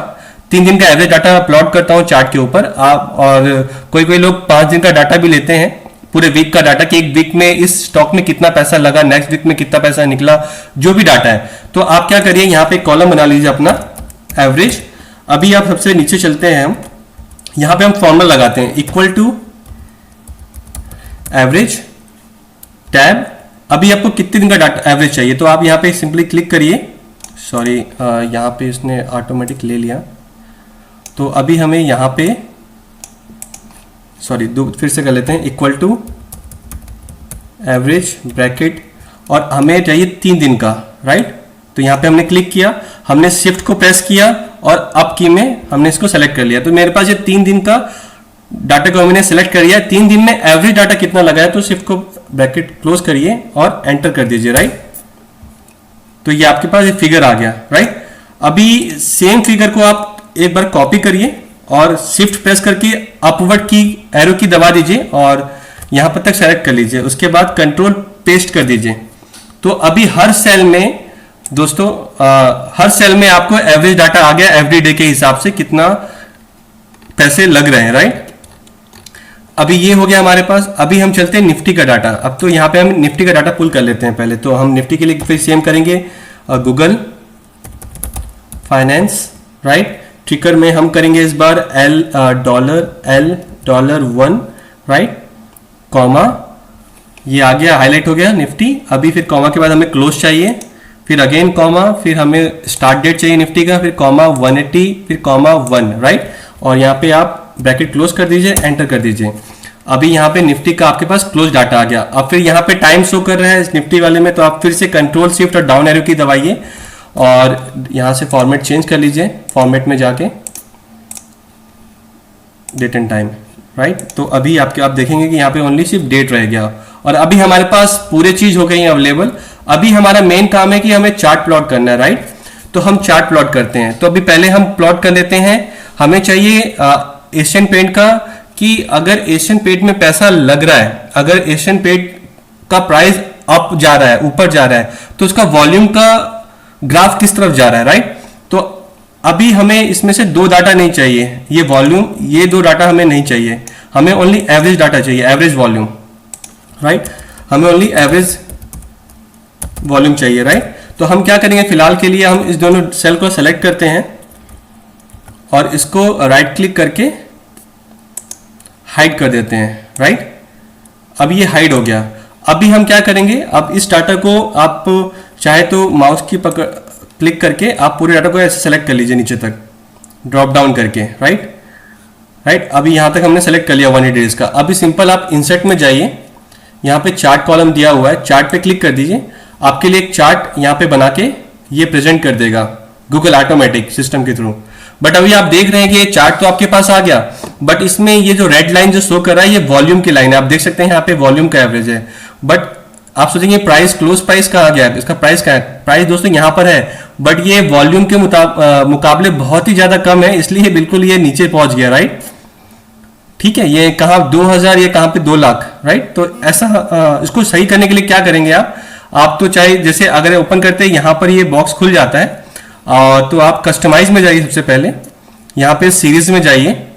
3 दिन का एवरेज डाटा प्लॉट करता हूं चार्ट के ऊपर, आप और कोई लोग 5 दिन का डाटा भी लेते हैं, पूरे वीक का डाटा कि एक वीक में इस स्टॉक में कितना पैसा लगा, नेक्स्ट वीक में कितना पैसा निकला, जो भी डाटा है। तो आप क्या करिए, यहाँ पे कॉलम बना लीजिए अपना एवरेज। अभी आप सबसे नीचे चलते हैं, हम यहाँ पे हम फॉर्मूला लगाते हैं, इक्वल टू एवरेज टैब। अभी आपको कितने दिन का डाटा एवरेज चाहिए, तो आप यहाँ पे सिंपली क्लिक करिए, सॉरी यहाँ पे इसने ऑटोमेटिक ले लिया, तो अभी हमें यहाँ पे सॉरी फिर से कर लेते हैं, इक्वल टू एवरेज ब्रैकेट, और हमें चाहिए 3 दिन का, राइट। तो यहाँ पे हमने क्लिक किया, हमने शिफ्ट को प्रेस किया और अप की में हमने इसको सेलेक्ट कर लिया, तो मेरे पास ये 3 दिन का डाटा को हमने सेलेक्ट कर लिया। 3 दिन में एवरेज डाटा कितना लगा है, तो शिफ्ट को ब्रैकेट क्लोज करिए और एंटर कर दीजिए, राइट। तो ये आपके पास ये फिगर आ गया, राइट। अभी सेम फिगर को आप एक बार कॉपी करिए और शिफ्ट प्रेस करके अपवर्ड की एरो की दबा दीजिए और यहां पर तक सेलेक्ट कर लीजिए, उसके बाद कंट्रोल पेस्ट कर दीजिए। तो अभी हर सेल में दोस्तों हर सेल में आपको एवरेज डाटा आ गया, एवरी डे के हिसाब से कितना पैसे लग रहे हैं, राइट। अभी ये हो गया हमारे पास। अभी हम चलते हैं निफ्टी का डाटा। अब तो यहाँ पे हम निफ्टी का डाटा पुल कर लेते हैं पहले। तो हम निफ्टी के लिए फिर सेम करेंगे, गूगल फाइनेंस, राइट। ट्रिकर में हम करेंगे इस बार $1, राइट, कॉमा, ये आ गया, हाईलाइट हो गया निफ्टी। अभी फिर कॉमा के बाद हमें क्लोज चाहिए, फिर अगेन कॉमा, फिर हमें स्टार्ट डेट चाहिए निफ्टी का, फिर कॉमा 180, फिर कॉमा 1, राइट। और यहाँ पे आप ब्रैकेट क्लोज कर दीजिए, एंटर कर दीजिए। अभी यहाँ पे निफ्टी का आपके पास क्लोज डाटा आ गया। अब फिर यहाँ पे टाइम शो कर रहा है इस निफ्टी वाले में, तो आप फिर से कंट्रोल शिफ्ट और डाउन एरो की दबाइए और यहाँ से फॉर्मेट चेंज कर लीजिए, फॉर्मेट में जाके डेट एंड टाइम, राइट। तो अभी आप देखेंगे कि यहाँ पे ओनली सिर्फ डेट रह गया और अभी हमारे पास पूरे चीज हो गई है अवेलेबल। अभी हमारा मेन काम है कि हमें चार्ट प्लॉट करना है, राइट। तो हम चार्ट प्लॉट करते हैं। तो अभी पहले हम प्लॉट कर लेते हैं। हमें चाहिए एशियन पेंट का, कि अगर एशियन पेंट में पैसा लग रहा है, अगर एशियन पेंट का प्राइस अप जा रहा है, ऊपर जा रहा है, तो उसका वॉल्यूम का ग्राफ किस तरफ जा रहा है, राइट। तो अभी हमें इसमें से 2 डाटा नहीं चाहिए, ये वॉल्यूम, ये 2 डाटा हमें नहीं चाहिए, हमें ओनली एवरेज डाटा चाहिए, एवरेज वॉल्यूम, राइट। हमें ओनली एवरेज वॉल्यूम चाहिए, राइट। तो हम क्या करेंगे, फिलहाल के लिए हम इस दोनों सेल को सेलेक्ट करते हैं और इसको राइट क्लिक करके हाइड कर देते हैं, राइट। अब ये हाइड हो गया। अभी हम क्या करेंगे, अब इस डाटा को आप चाहे तो माउस की पकड़ क्लिक करके आप पूरे डाटा को ऐसे सेलेक्ट कर लीजिए नीचे तक, ड्रॉप डाउन करके, राइट। अभी यहां तक हमने सेलेक्ट कर लिया 180 डेज का। अभी सिंपल आप इंसर्ट में जाइए, यहाँ पे चार्ट कॉलम दिया हुआ है, चार्ट पे क्लिक कर दीजिए। आपके लिए एक चार्ट यहाँ पे बना के ये प्रेजेंट कर देगा गूगल ऑटोमेटिक सिस्टम के थ्रू। बट अभी आप देख रहे हैं कि ये चार्ट तो आपके पास आ गया, बट इसमें ये जो रेड लाइन जो शो कर रहा है ये वॉल्यूम की लाइन है। आप देख सकते हैं यहाँ पे वॉल्यूम का एवरेज है। बट आप सोचेंगे प्राइस, क्लोज प्राइस कहाँ गया, इसका प्राइस कहाँ है। प्राइस दोस्तों यहाँ पर है, बट ये वॉल्यूम के मुकाबले बहुत ही ज्यादा कम है, इसलिए बिल्कुल ये नीचे पहुंच गया, राइट। ठीक है, ये कहाँ 2000, ये कहाँ पे 2 लाख, राइट। तो ऐसा इसको सही करने के लिए क्या करेंगे आप तो चाहे जैसे अगर ओपन करते हैं यहाँ पर ये बॉक्स खुल जाता है, तो आप कस्टमाइज में जाइए। सबसे पहले यहाँ पे सीरीज में जाइए,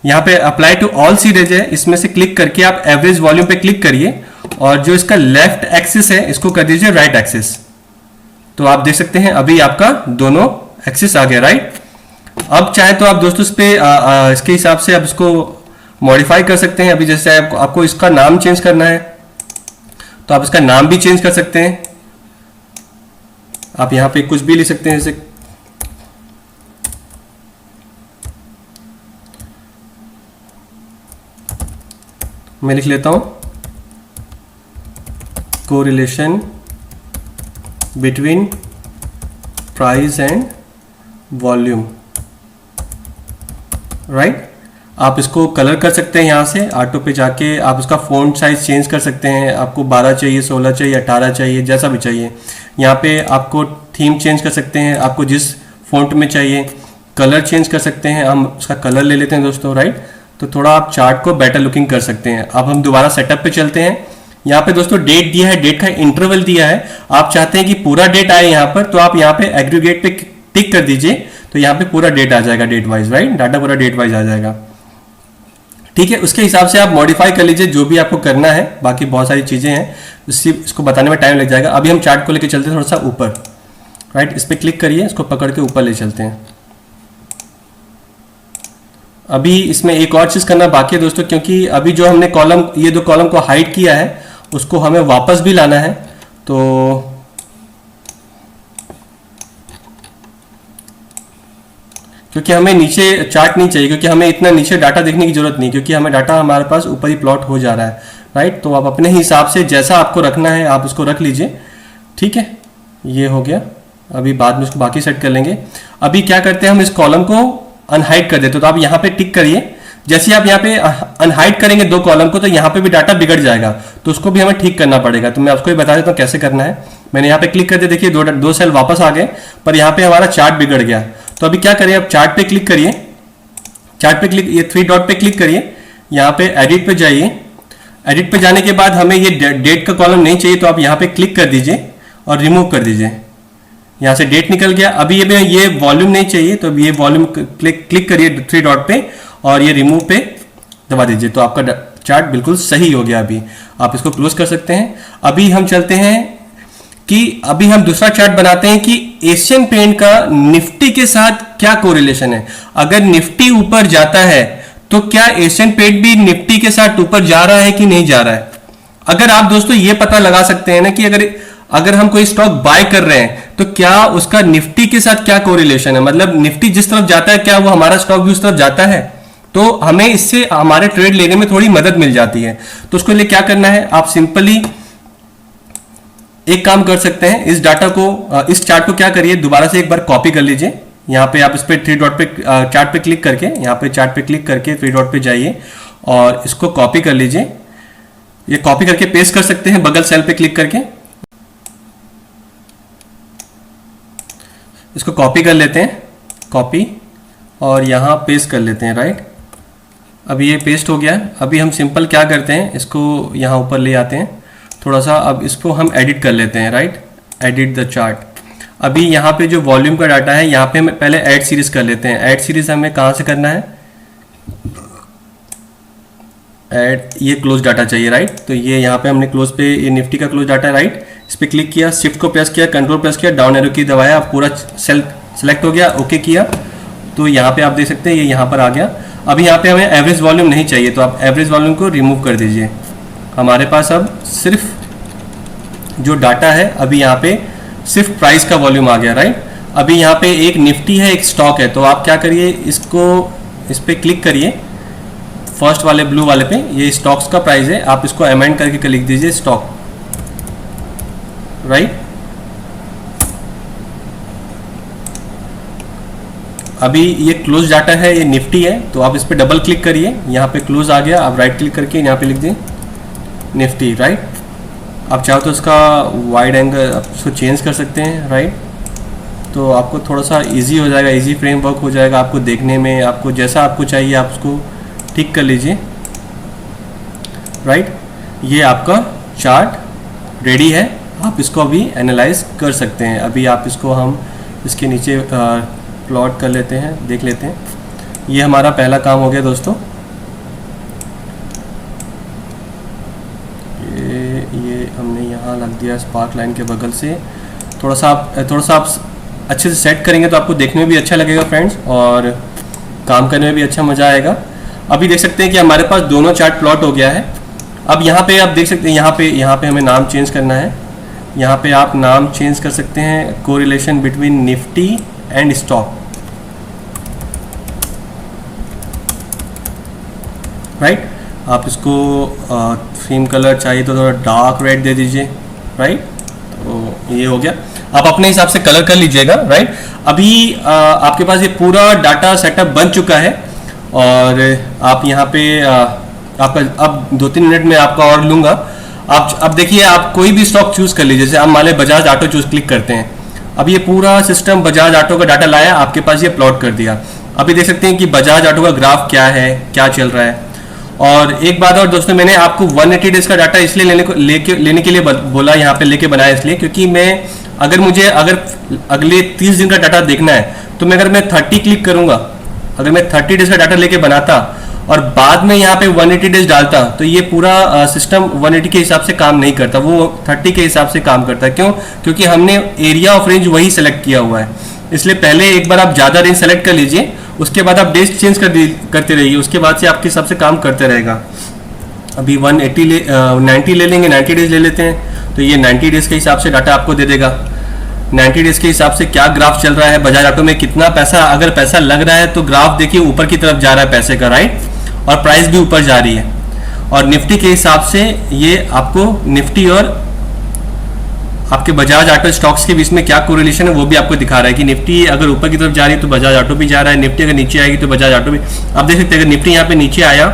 यहाँ पे अप्लाई टू ऑल सीरीज है, इसमें से क्लिक करके आप एवरेज वॉल्यूम पे क्लिक करिए और जो इसका लेफ्ट एक्सिस है इसको कर दीजिए राइट एक्सिस। तो आप देख सकते हैं अभी आपका दोनों एक्सिस आ गया, राइट। अब चाहे तो आप दोस्तों इस पे इसके हिसाब से आप इसको मॉडिफाई कर सकते हैं। अभी जैसे आपको इसका नाम चेंज करना है तो आप इसका नाम भी चेंज कर सकते हैं। आप यहां पे कुछ भी लिख सकते हैं, जैसे मैं लिख लेता हूं correlation between price and volume, right. आप इसको कलर कर सकते हैं, यहाँ से ऑटो पे जाके आप इसका फ़ॉन्ट साइज चेंज कर सकते हैं। आपको 12 चाहिए, 16 चाहिए, 18 चाहिए, जैसा भी चाहिए। यहाँ पे आपको थीम चेंज कर सकते हैं, आपको जिस फ़ॉन्ट में चाहिए। कलर चेंज कर सकते हैं, हम उसका कलर ले लेते हैं दोस्तों, राइट। तो थोड़ा आप चार्ट को बेटर लुकिंग कर सकते हैं। अब हम दोबारा सेटअप पे चलते हैं। यहाँ पे दोस्तों डेट दिया है, डेट का इंटरवल दिया है। आप चाहते हैं कि पूरा डेट आए यहाँ पर, तो आप यहाँ पे एग्रीगेट पे टिक कर दीजिए, तो यहाँ पे पूरा डेट आ जाएगा, डेट वाइज, राइट। डाटा पूरा डेट वाइज आ जाएगा, ठीक है। उसके हिसाब से आप मॉडिफाई कर लीजिए जो भी आपको करना है। बाकी बहुत सारी चीजें हैं, इसको बताने में टाइम लग जाएगा। अभी हम चार्ट को लेकर चलते हैं थोड़ा सा ऊपर, राइट। इस पर क्लिक करिए, इसको पकड़ के ऊपर ले चलते हैं। अभी इसमें एक और चीज करना बाकी है दोस्तों, क्योंकि अभी जो हमने कॉलम, ये दो कॉलम को हाइड किया है, उसको हमें वापस भी लाना है। तो क्योंकि हमें नीचे चार्ट नहीं चाहिए, क्योंकि हमें इतना नीचे डाटा देखने की जरूरत नहीं, क्योंकि हमें डाटा हमारे पास ऊपर ही प्लॉट हो जा रहा है, राइट। तो आप अपने हिसाब से जैसा आपको रखना है आप उसको रख लीजिए, ठीक है। ये हो गया, अभी बाद में उसको बाकी सेट कर लेंगे। अभी क्या करते हैं, हम इस कॉलम को अनहाइड कर देते, तो आप यहाँ पे टिक करिए। जैसे आप यहाँ पे अनहाइड करेंगे दो कॉलम को, तो यहाँ पे भी डाटा बिगड़ जाएगा, तो उसको भी हमें ठीक करना पड़ेगा। तो मैं आपको भी बता देता हूँ कैसे करना है। मैंने यहाँ पे क्लिक कर दिया, देखिए दो सेल वापस आ गए, पर यहाँ पे हमारा चार्ट बिगड़ गया। तो अभी क्या करिए, आप चार्ट पे क्लिक करिए, चार्ट पे क्लिक, ये 3 डॉट पे क्लिक करिए, यहाँ पे एडिट पे जाइए। एडिट पे जाने के बाद हमें ये डेट का कॉलम नहीं चाहिए, तो आप यहाँ पे क्लिक कर दीजिए और रिमूव कर दीजिए। यहाँ से डेट निकल गया। अभी ये वॉल्यूम नहीं चाहिए, तो अभी ये वॉल्यूम क्लिक करिए 3 डॉट पे और ये रिमूव पे दबा दीजिए, तो आपका चार्ट बिल्कुल सही हो गया। अभी आप इसको क्लोज कर सकते हैं। अभी हम चलते हैं कि अभी हम दूसरा चार्ट बनाते हैं कि एशियन पेंट का निफ्टी के साथ क्या कोरिलेशन है। अगर निफ्टी ऊपर जाता है तो क्या एशियन पेंट भी निफ्टी के साथ ऊपर जा रहा है कि नहीं जा रहा है। अगर आप दोस्तों ये पता लगा सकते हैं ना कि अगर हम कोई स्टॉक बाय कर रहे हैं तो क्या उसका निफ्टी के साथ क्या कोरिलेशन है, मतलब निफ्टी जिस तरफ जाता है क्या वो हमारा स्टॉक भी उस तरफ जाता है। तो हमें इससे हमारे ट्रेड लेने में थोड़ी मदद मिल जाती है। तो उसके लिए क्या करना है, आप सिंपली एक काम कर सकते हैं, इस डाटा को, इस चार्ट को क्या करिए, दोबारा से एक बार कॉपी कर लीजिए। यहाँ पे आप इस पे 3 डॉट पे चार्ट पे क्लिक करके, यहाँ पे चार्ट पे क्लिक करके 3 डॉट पे जाइए और इसको कॉपी कर लीजिए। ये कॉपी करके पेस्ट कर सकते हैं बगल सेल पे क्लिक करके, इसको कॉपी कर लेते हैं, कॉपी, और यहाँ पेस्ट कर लेते हैं, राइट। अभी ये पेस्ट हो गया। अभी हम सिंपल क्या करते हैं, इसको यहाँ ऊपर ले आते हैं थोड़ा सा। अब इसको हम एडिट कर लेते हैं, राइट, एडिट द चार्ट। अभी यहाँ पे जो वॉल्यूम का डाटा है, यहाँ पे हम पहले ऐड सीरीज कर लेते हैं। ऐड सीरीज हमें कहाँ से करना है, ऐड, ये क्लोज डाटा चाहिए, राइट। तो ये यहाँ पे हमने क्लोज पे, ये निफ्टी का क्लोज डाटा है, राइट। इस पर क्लिक किया, शिफ्ट को प्रेस किया, कंट्रोल प्रेस किया, डाउन एरो की दबाया, पूरा सेल सेलेक्ट हो गया, ओके किया। तो यहाँ पे आप देख सकते हैं ये यहाँ पर आ गया। अभी यहाँ पे हमें एवरेज वॉल्यूम नहीं चाहिए, तो आप एवरेज वॉल्यूम को रिमूव कर दीजिए। हमारे पास अब सिर्फ जो डाटा है, अभी यहाँ पे सिर्फ प्राइस का वॉल्यूम आ गया, राइट। अभी यहाँ पे एक निफ्टी है, एक स्टॉक है, तो आप क्या करिए, इसको, इस पर क्लिक करिए, फर्स्ट वाले ब्लू वाले पे, ये स्टॉक्स का प्राइस है, आप इसको अमेंड करके लिख दीजिए स्टॉक, राइट। अभी ये क्लोज डाटा है, ये निफ्टी है, तो आप इस पर डबल क्लिक करिए, यहाँ पे क्लोज आ गया। आप राइट क्लिक करके यहाँ पे लिख दिए निफ्टी, राइट। आप चाहो तो इसका वाइड एंगल आप इसको चेंज कर सकते हैं, राइट। तो आपको थोड़ा सा इजी हो जाएगा, इजी फ्रेमवर्क हो जाएगा आपको देखने में। आपको जैसा आपको चाहिए आप उसको ठीक कर लीजिए, राइट। ये आपका चार्ट रेडी है, आप इसको अभी एनालाइज कर सकते हैं। अभी आप इसको, हम इसके नीचे प्लॉट कर लेते हैं, देख लेते हैं। ये हमारा पहला काम हो गया दोस्तों। ये हमने यहाँ लग दिया स्पार्क लाइन के बगल से। थोड़ा सा आप अच्छे से सेट करेंगे तो आपको देखने में भी अच्छा लगेगा फ्रेंड्स, और काम करने में भी अच्छा मज़ा आएगा। अभी देख सकते हैं कि हमारे पास दोनों चार्ट प्लॉट हो गया है। अब यहाँ पे आप देख सकते हैं, यहाँ पे हमें नाम चेंज करना है। यहाँ पे आप नाम चेंज कर सकते हैं, correlation between Nifty and stock, right. आप इसको थीम कलर चाहिए तो थोड़ा डार्क रेड दे दीजिए, राइट। तो ये हो गया, आप अपने हिसाब से कलर कर लीजिएगा, राइट। अभी आपके पास ये पूरा डाटा सेटअप बन चुका है, और आप यहाँ पे आपका अब 2-3 मिनट में आपका और लूँगा। आप अब देखिए, आप कोई भी स्टॉक चूज़ कर लीजिए। जैसे आप मान लें बजाज ऑटो चूज़ क्लिक करते हैं, अब ये पूरा सिस्टम बजाज ऑटो का डाटा लाया, आपके पास ये प्लॉट कर दिया। अभी देख सकते हैं कि बजाज ऑटो का ग्राफ क्या है, क्या चल रहा है। और एक बात और दोस्तों, मैंने आपको 180 डेज का डाटा इसलिए लेने के लिए बोला, यहाँ पे लेके बनाया इसलिए, क्योंकि मुझे अगर अगले 30 दिन का डाटा देखना है तो अगर मैं 30 क्लिक करूंगा, अगर मैं 30 डेज का डाटा लेके बनाता और बाद में यहाँ पे 180 डेज डालता, तो ये पूरा सिस्टम 180 के हिसाब से काम नहीं करता, वो 30 के हिसाब से काम करता है। क्यों? क्योंकि हमने एरिया ऑफ रेंज वही सेलेक्ट किया हुआ है। इसलिए पहले एक बार आप ज़्यादा रेंज सेलेक्ट कर लीजिए, उसके बाद आप डेज चेंज करते रहिए, उसके बाद से आपके हिसाब से काम करते रहेगा। अभी 90 ले लेंगे, 90 डेज ले लेते हैं, तो ये 90 डेज के हिसाब से डाटा आपको दे देगा। 90 डेज के हिसाब से क्या ग्राफ चल रहा है, बजाज ऑटो में कितना पैसा, अगर पैसा लग रहा है तो ग्राफ देखिए ऊपर की तरफ जा रहा है पैसे का, राइट, और प्राइस भी ऊपर जा रही है। और निफ्टी के हिसाब से ये आपको निफ्टी और आपके बजाज ऑटो स्टॉक्स के बीच में क्या कोरिलेशन है वो भी आपको दिखा रहा है कि निफ्टी अगर ऊपर की तरफ जा रही है तो बजाज ऑटो भी जा रहा है, निफ्टी अगर नीचे आएगी तो बजाज ऑटो भी। आप देख सकते हैं अगर निफ्टी यहाँ पे नीचे आया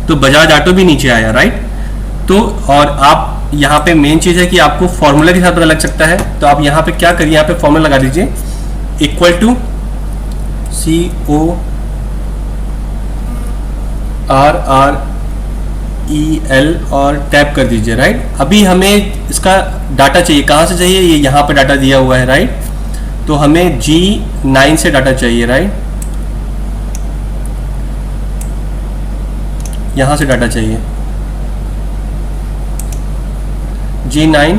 तो बजाज ऑटो भी नीचे आया, राइट। तो और आप यहाँ पे मेन चीज़ है कि आपको फॉर्मूला के साथ पता लग सकता है, तो आप यहाँ पे क्या करिए, यहाँ पे फॉर्मूला लगा दीजिए, इक्वल टू CORREL और टैप कर दीजिए, राइट। अभी हमें इसका डाटा चाहिए, कहाँ से चाहिए, ये यहाँ पे डाटा दिया हुआ है, राइट। तो हमें G9 से डाटा चाहिए, राइट, यहाँ से डाटा चाहिए G9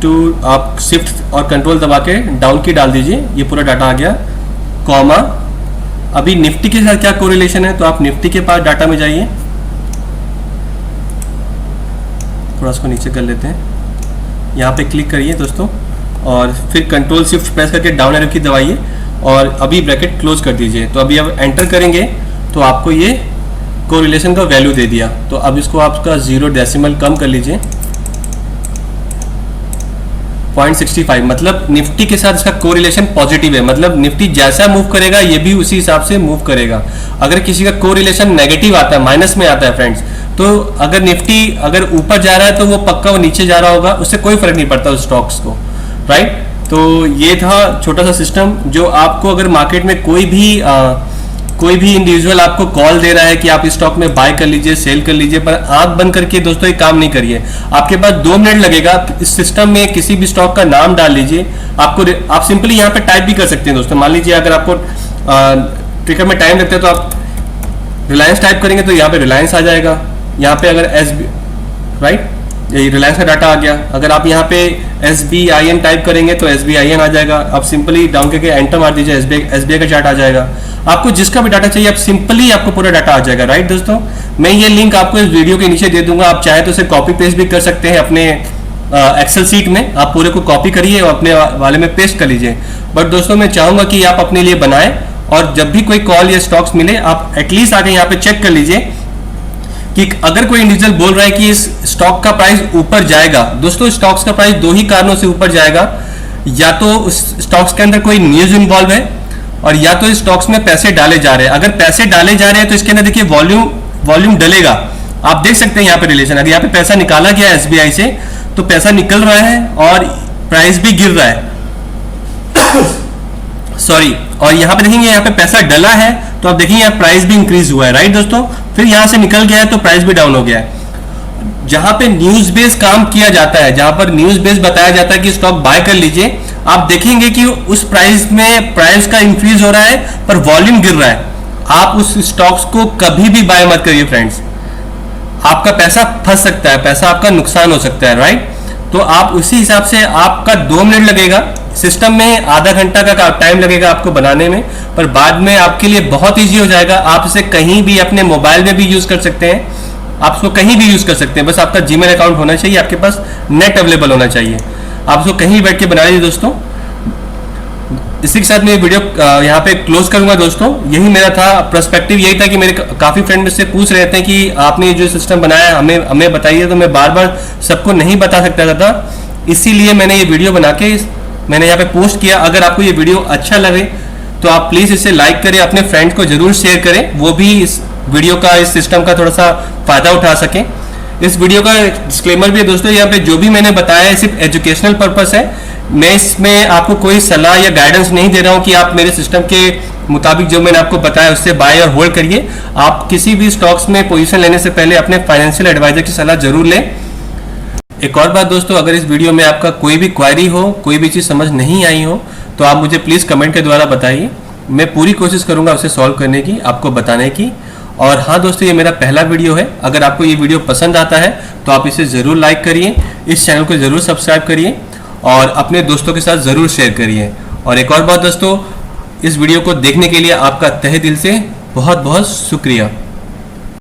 टू, आप शिफ्ट और कंट्रोल दबा के डाउन की डाल दीजिए, ये पूरा डाटा आ गया, कॉमा। अभी निफ्टी के साथ क्या कोरिलेशन है, तो आप निफ्टी के पास डाटा में जाइए, थोड़ा इसको नीचे कर लेते हैं, यहाँ पे क्लिक करिए दोस्तों, और फिर कंट्रोल शिफ्ट प्रेस करके डाउन एरो की दबाइए, और अभी ब्रैकेट क्लोज कर दीजिए। तो अभी अब एंटर करेंगे तो आपको ये कोरिलेशन का वैल्यू दे दिया। तो अब इसको आपका 0 डेसिमल कम कर लीजिए, 0.65, मतलब निफ्टी के साथ इसका कोरिलेशन पॉजिटिव है, मतलब निफ्टी जैसा मूव करेगा ये भी उसी हिसाब से मूव करेगा। अगर किसी का कोरिलेशन नेगेटिव आता है, माइनस में आता है फ्रेंड्स, तो अगर निफ्टी अगर ऊपर जा रहा है तो वो पक्का वो नीचे जा रहा होगा, उससे कोई फर्क नहीं पड़ता उस स्टॉक्स को, राइट। तो ये था छोटा सा सिस्टम जो आपको अगर मार्केट में कोई भी इंडिविजुअल आपको कॉल दे रहा है कि आप इस स्टॉक में बाय कर लीजिए, सेल कर लीजिए, पर आंख बंद करके दोस्तों ये काम नहीं करिए। आपके पास 2 मिनट लगेगा, इस सिस्टम में किसी भी स्टॉक का नाम डाल लीजिए, आप सिंपली यहाँ पे टाइप भी कर सकते हैं दोस्तों। मान लीजिए अगर आपको ट्रिकर में टाइम लगता है तो आप रिलायंस टाइप करेंगे तो यहाँ पे रिलायंस आ जाएगा, यहाँ पे अगर राइट, ये रिलायंस का डाटा आ गया। अगर आप यहाँ पे SBIN टाइप करेंगे तो SBIN आ जाएगा, आप सिंपली डाउन करके एंटर मार दीजिए, SBI का चार्ट आ जाएगा। आपको जिसका भी डाटा चाहिए आप सिंपली आपको पूरा डाटा आ जाएगा, राइट दोस्तों। मैं ये लिंक आपको इस वीडियो के नीचे दे दूंगा, आप चाहे तो उसे कॉपी पेस्ट भी कर सकते हैं अपने एक्सेल सीट में, आप पूरे को कॉपी करिए और अपने वाले में पेस्ट कर लीजिए। बट दोस्तों मैं चाहूंगा कि आप अपने लिए बनाएं, और जब भी कोई कॉल या स्टॉक्स मिले आप एटलीस्ट आके यहाँ पे चेक कर लीजिए कि अगर कोई इंडिविजुअल बोल रहा है कि इस स्टॉक का प्राइस ऊपर जाएगा, दोस्तों स्टॉक्स का प्राइस 2 ही कारणों से ऊपर जाएगा, या तो उस स्टॉक्स के अंदर कोई न्यूज इन्वॉल्व है, और या तो इस स्टॉक्स में पैसे डाले जा रहे हैं। अगर पैसे डाले जा रहे हैं तो इसके अंदर देखिए वॉल्यूम डलेगा, आप देख सकते हैं यहाँ पे रिलेशन। अगर यहाँ पे पैसा निकाला गया है SBI से तो पैसा निकल रहा है और प्राइस भी गिर रहा है सॉरी, और यहाँ पे देखेंगे यहाँ पे पैसा डला है तो आप देखेंगे यहाँ प्राइस भी इंक्रीज हुआ है, राइट दोस्तों। फिर यहाँ से निकल गया है तो प्राइस भी डाउन हो गया है। जहां पे न्यूज बेस काम किया जाता है, जहां पर न्यूज बेस बताया जाता है कि स्टॉक बाय कर लीजिए, आप देखेंगे कि उस प्राइस में प्राइस का इंक्रीज हो रहा है पर वॉल्यूम गिर रहा है। आप उस स्टॉक्स को कभी भी बाय मत करिए फ्रेंड्स, आपका पैसा फंस सकता है, पैसा आपका नुकसान हो सकता है, राइट। तो आप उसी हिसाब से आपका 2 मिनट लगेगा, सिस्टम में आधा घंटा का टाइम लगेगा आपको बनाने में, पर बाद में आपके लिए बहुत ईजी हो जाएगा। आप इसे कहीं भी अपने मोबाइल में भी यूज कर सकते हैं, आप इसको कहीं भी यूज कर सकते हैं। बस आपका जीमेल अकाउंट होना चाहिए, आपके पास नेट अवेलेबल होना चाहिए, आप इसको कहीं बैठ के बना लीजिए दोस्तों। इसी के साथ मैं वीडियो यहाँ पे क्लोज करूंगा दोस्तों। यही मेरा था पर्सपेक्टिव, यही था कि मेरे काफ़ी फ्रेंड मुझसे पूछ रहे थे कि आपने जो सिस्टम बनाया हमें बताइए, तो मैं बार बार सबको नहीं बता सकता था, इसीलिए मैंने ये वीडियो बना के मैंने यहाँ पे पोस्ट किया। अगर आपको ये वीडियो अच्छा लगे तो आप प्लीज़ इसे लाइक करें, अपने फ्रेंड्स को जरूर शेयर करें, वो भी इस वीडियो का, इस सिस्टम का थोड़ा सा फायदा उठा सकें। इस वीडियो का डिस्क्लेमर भी है दोस्तों, यहाँ पे जो भी मैंने बताया है सिर्फ एजुकेशनल पर्पस है। मैं इसमें आपको कोई सलाह या गाइडेंस नहीं दे रहा हूँ कि आप मेरे सिस्टम के मुताबिक जो मैंने आपको बताया उससे बाय और होल्ड करिए। आप किसी भी स्टॉक्स में पोजीशन लेने से पहले अपने फाइनेंशियल एडवाइजर की सलाह जरूर लें। एक और बात दोस्तों, अगर इस वीडियो में आपका कोई भी क्वेरी हो, कोई भी चीज़ समझ नहीं आई हो, तो आप मुझे प्लीज़ कमेंट के द्वारा बताइए, मैं पूरी कोशिश करूंगा उसे सॉल्व करने की, आपको बताने की। और हाँ दोस्तों, ये मेरा पहला वीडियो है। अगर आपको ये वीडियो पसंद आता है तो आप इसे ज़रूर लाइक करिए, इस चैनल को ज़रूर सब्सक्राइब करिए और अपने दोस्तों के साथ ज़रूर शेयर करिए। और एक और बात दोस्तों, इस वीडियो को देखने के लिए आपका तहे दिल से बहुत बहुत शुक्रिया।